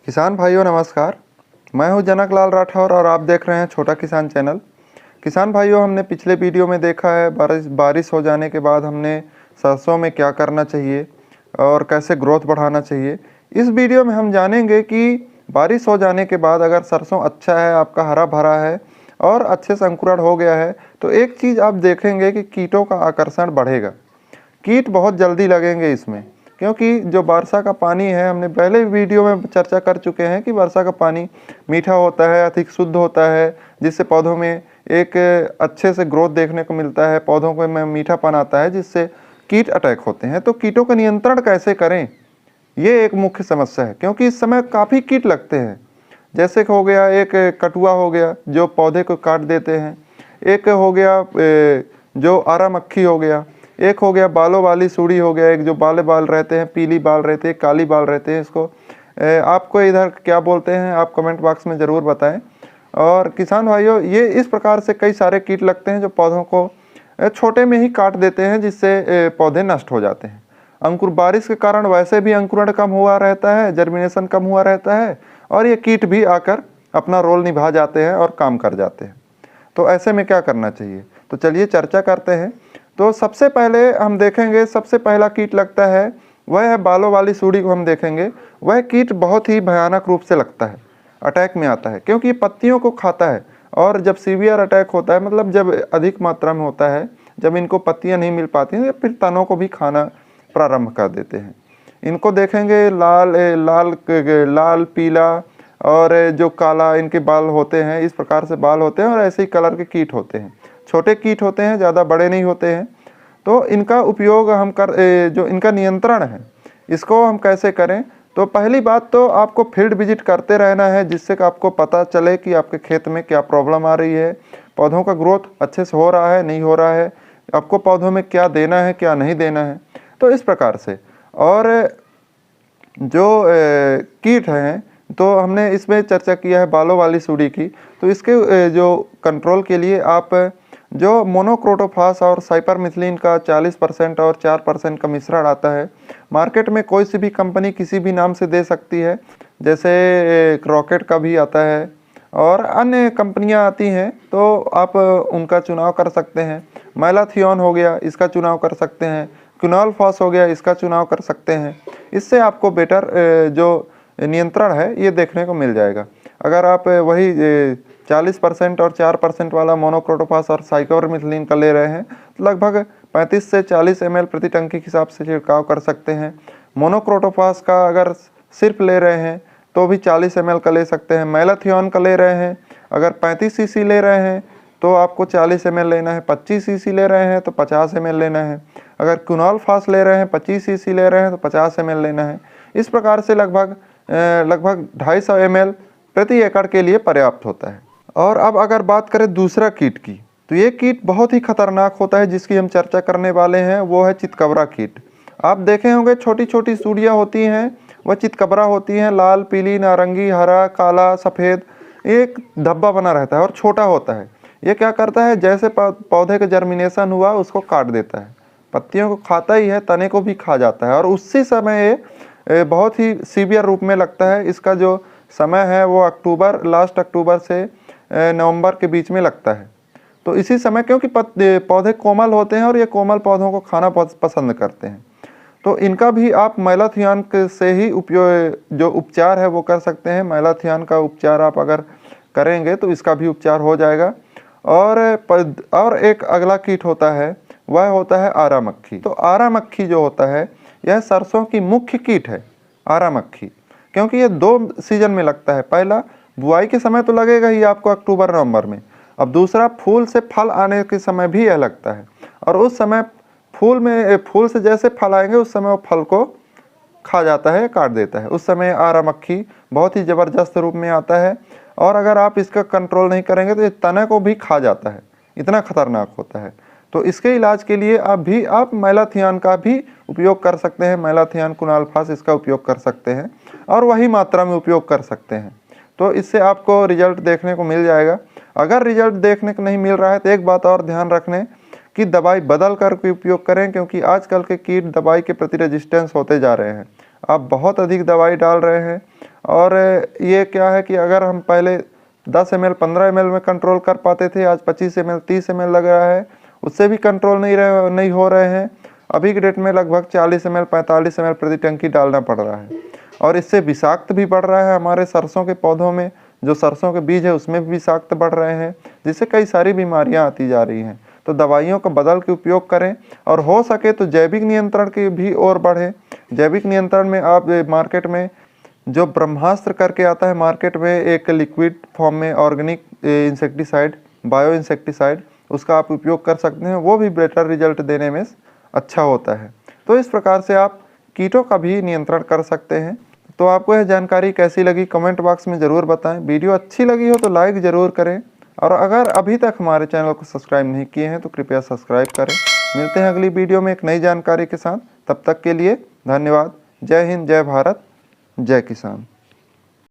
किसान भाइयों नमस्कार। मैं हूं जनक लाल राठौर और आप देख रहे हैं छोटा किसान चैनल। किसान भाइयों, हमने पिछले वीडियो में देखा है बारिश हो जाने के बाद हमने सरसों में क्या करना चाहिए और कैसे ग्रोथ बढ़ाना चाहिए। इस वीडियो में हम जानेंगे कि बारिश हो जाने के बाद अगर सरसों अच्छा है, आपका हरा भरा है और अच्छे से अंकुरण हो गया है, तो एक चीज़ आप देखेंगे कि कीटों का आकर्षण बढ़ेगा। कीट बहुत जल्दी लगेंगे इसमें, क्योंकि जो वर्षा का पानी है, हमने पहले वीडियो में चर्चा कर चुके हैं कि वर्षा का पानी मीठा होता है, अधिक शुद्ध होता है, जिससे पौधों में एक अच्छे से ग्रोथ देखने को मिलता है, पौधों को में मीठापन आता है, जिससे कीट अटैक होते हैं। तो कीटों का नियंत्रण कैसे करें, ये एक मुख्य समस्या है, क्योंकि इस समय काफ़ी कीट लगते हैं। जैसे कि हो गया एक कटुआ हो गया जो पौधे को काट देते हैं, एक हो गया जो आरा मक्खी हो गया, एक हो गया बालों वाली सूढ़ी हो गया, एक जो बाल बाल रहते हैं, पीली बाल रहते हैं, काली बाल रहते हैं। इसको आपको इधर क्या बोलते हैं, आप कमेंट बॉक्स में ज़रूर बताएं। और किसान भाइयों, ये इस प्रकार से कई सारे कीट लगते हैं जो पौधों को छोटे में ही काट देते हैं, जिससे पौधे नष्ट हो जाते हैं। अंकुर बारिश के कारण वैसे भी अंकुरण कम हुआ रहता है, जर्मिनेशन कम हुआ रहता है, और ये कीट भी आकर अपना रोल निभा जाते हैं और काम कर जाते हैं। तो ऐसे में क्या करना चाहिए, तो चलिए चर्चा करते हैं। तो सबसे पहले हम देखेंगे, सबसे पहला कीट लगता है वह है बालों वाली सूढ़ी को हम देखेंगे। वह कीट बहुत ही भयानक रूप से लगता है, अटैक में आता है, क्योंकि ये पत्तियों को खाता है। और जब सीवियर अटैक होता है, मतलब जब अधिक मात्रा में होता है, जब इनको पत्तियां नहीं मिल पाती हैं, फिर तनों को भी खाना प्रारंभ कर देते हैं। इनको देखेंगे लाल पीला और जो काला इनके बाल होते हैं, इस प्रकार से बाल होते हैं और ऐसे ही कलर के कीट होते हैं। छोटे कीट होते हैं, ज़्यादा बड़े नहीं होते हैं। तो इनका उपयोग हम जो इनका नियंत्रण है, इसको हम कैसे करें। तो पहली बात तो आपको फील्ड विजिट करते रहना है, जिससे कि आपको पता चले कि आपके खेत में क्या प्रॉब्लम आ रही है, पौधों का ग्रोथ अच्छे से हो रहा है नहीं हो रहा है, आपको पौधों में क्या देना है क्या नहीं देना है। तो इस प्रकार से। और जो कीट हैं, तो हमने इसमें चर्चा किया है बालों वाली सूढ़ी की। तो इसके जो कंट्रोल के लिए आप जो मोनोक्रोटोफास और साइपरमेथ्रिन का 40% और 4% का मिश्रण आता है, मार्केट में कोई सी भी कंपनी किसी भी नाम से दे सकती है, जैसे रॉकेट का भी आता है और अन्य कंपनियां आती हैं, तो आप उनका चुनाव कर सकते हैं। मैलाथियोन हो गया, इसका चुनाव कर सकते हैं। क्विनोलफॉस हो गया, इसका चुनाव कर सकते हैं। इससे आपको बेटर जो नियंत्रण है ये देखने को मिल जाएगा। अगर आप वही 40% और 4% वाला मोनोक्रोटोफास और साइपरमेथ्रिन का ले रहे हैं, तो लगभग 35 से 40 ml प्रति टंकी के हिसाब से छिड़काव कर सकते हैं। मोनोक्रोटोफास का अगर सिर्फ ले रहे हैं तो भी 40 ml का ले सकते हैं। मैलाथियोन का ले रहे हैं, अगर 35 cc ले रहे हैं तो आपको 40 ml लेना है। 25 cc ले रहे हैं तो 50 ml लेना है। अगर क्विनोलफॉस ले रहे हैं, 25 cc ले रहे हैं तो 50 ml लेना है। इस प्रकार से लगभग 250 ml प्रति एकड़ के लिए पर्याप्त होता है। और अब अगर बात करें दूसरा कीट की, तो ये कीट बहुत ही खतरनाक होता है, जिसकी हम चर्चा करने वाले हैं। वो है चितकबरा कीट। आप देखे होंगे छोटी छोटी सूढ़ियाँ होती हैं, वह चितकबरा होती हैं, लाल पीली नारंगी हरा काला सफ़ेद, एक धब्बा बना रहता है और छोटा होता है। ये क्या करता है, जैसे पौधे का जर्मिनेशन हुआ उसको काट देता है, पत्तियों को खाता ही है, तने को भी खा जाता है। और उसी समय ये बहुत ही सीवियर रूप में लगता है। इसका जो समय है वो लास्ट अक्टूबर से नवंबर के बीच में लगता है। तो इसी समय, क्योंकि पौधे कोमल होते हैं और ये कोमल पौधों को खाना पसंद करते हैं, तो इनका भी आप मैलाथियोन से ही जो उपचार है वो कर सकते हैं। मैलाथियोन का उपचार आप अगर करेंगे तो इसका भी उपचार हो जाएगा। और एक अगला कीट होता है, वह होता है आरा मक्खी। तो आरा मक्खी जो होता है, यह सरसों की मुख्य कीट है आरा मक्खी, क्योंकि ये 2 सीजन में लगता है। पहला बुआई के समय तो लगेगा ही आपको अक्टूबर नवंबर में। अब दूसरा फूल से फल आने के समय भी यह लगता है, और उस समय फूल से जैसे फल आएंगे उस समय वो फल को खा जाता है, काट देता है। उस समय आरा मक्खी बहुत ही ज़बरदस्त रूप में आता है, और अगर आप इसका कंट्रोल नहीं करेंगे तो ये तने को भी खा जाता है, इतना खतरनाक होता है। तो इसके इलाज के लिए आप मैलाथियोन का भी उपयोग कर सकते हैं। मैलाथियोन क्विनोलफॉस इसका उपयोग कर सकते हैं और वही मात्रा में उपयोग कर सकते हैं। तो इससे आपको रिजल्ट देखने को मिल जाएगा। अगर रिजल्ट देखने को नहीं मिल रहा है तो एक बात और ध्यान रखने कि दवाई बदल कर के उपयोग करें, क्योंकि आजकल के कीट दवाई के प्रति रेजिस्टेंस होते जा रहे हैं। आप बहुत अधिक दवाई डाल रहे हैं। और ये क्या है कि अगर हम पहले 10 ml 15 ml में कंट्रोल कर पाते थे, आज 25 ml 30 ml लग रहा है, उससे भी कंट्रोल नहीं हो रहे हैं। अभी के डेट में लगभग 40 ml 45 ml प्रति टंकी डालना पड़ रहा है और इससे विषाक्त भी बढ़ रहा है। हमारे सरसों के पौधों में जो सरसों के बीज है उसमें भी विषाक्त बढ़ रहे हैं, जिससे कई सारी बीमारियां आती जा रही हैं। तो दवाइयों का बदल के उपयोग करें और हो सके तो जैविक नियंत्रण की भी ओर बढ़ें। जैविक नियंत्रण में आप मार्केट में जो ब्रह्मास्त्र करके आता है, मार्केट में एक लिक्विड फॉर्म में ऑर्गेनिक इंसेक्टिसाइड, बायो इंसेक्टिसाइड, उसका आप उपयोग कर सकते हैं, वो भी बेटर रिजल्ट देने में अच्छा होता है। तो इस प्रकार से आप कीटों का भी नियंत्रण कर सकते हैं। तो आपको यह जानकारी कैसी लगी कमेंट बॉक्स में ज़रूर बताएं। वीडियो अच्छी लगी हो तो लाइक ज़रूर करें और अगर अभी तक हमारे चैनल को सब्सक्राइब नहीं किए हैं तो कृपया सब्सक्राइब करें। मिलते हैं अगली वीडियो में एक नई जानकारी के साथ। तब तक के लिए धन्यवाद। जय हिंद, जय भारत, जय किसान।